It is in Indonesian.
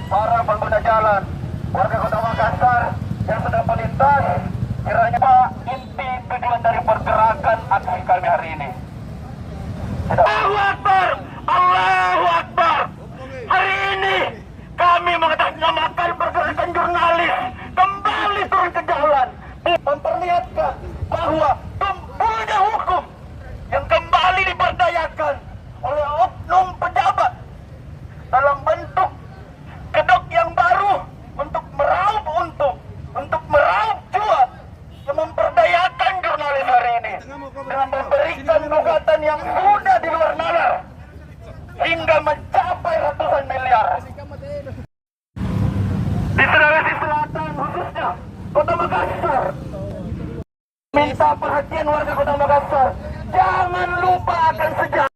para pengguna jalan, warga Kota Makassar yang sedang melintas, kiranya Pak, inti tujuan dari pergerakan aksi kami hari ini. Allahu Akbar, Allahu Akbar. Hari ini kami mengatasnamakan pergerakan jurnalis kembali turun ke jalan, memperlihatkan bahwa tumpulnya hukum yang kembali diberdayakan oleh oknum pejabat dalam bentuk kedok yang baru untuk meraup untung, untuk meraup cuan, yang memperdayakan jurnalis hari ini dengan memberikan gugatan yang sudah di luar nalar hingga mencapai ratusan miliar. Di Sulawesi Selatan khususnya Kota Makassar, minta perhatian warga Kota Makassar, jangan lupa akan sejarah.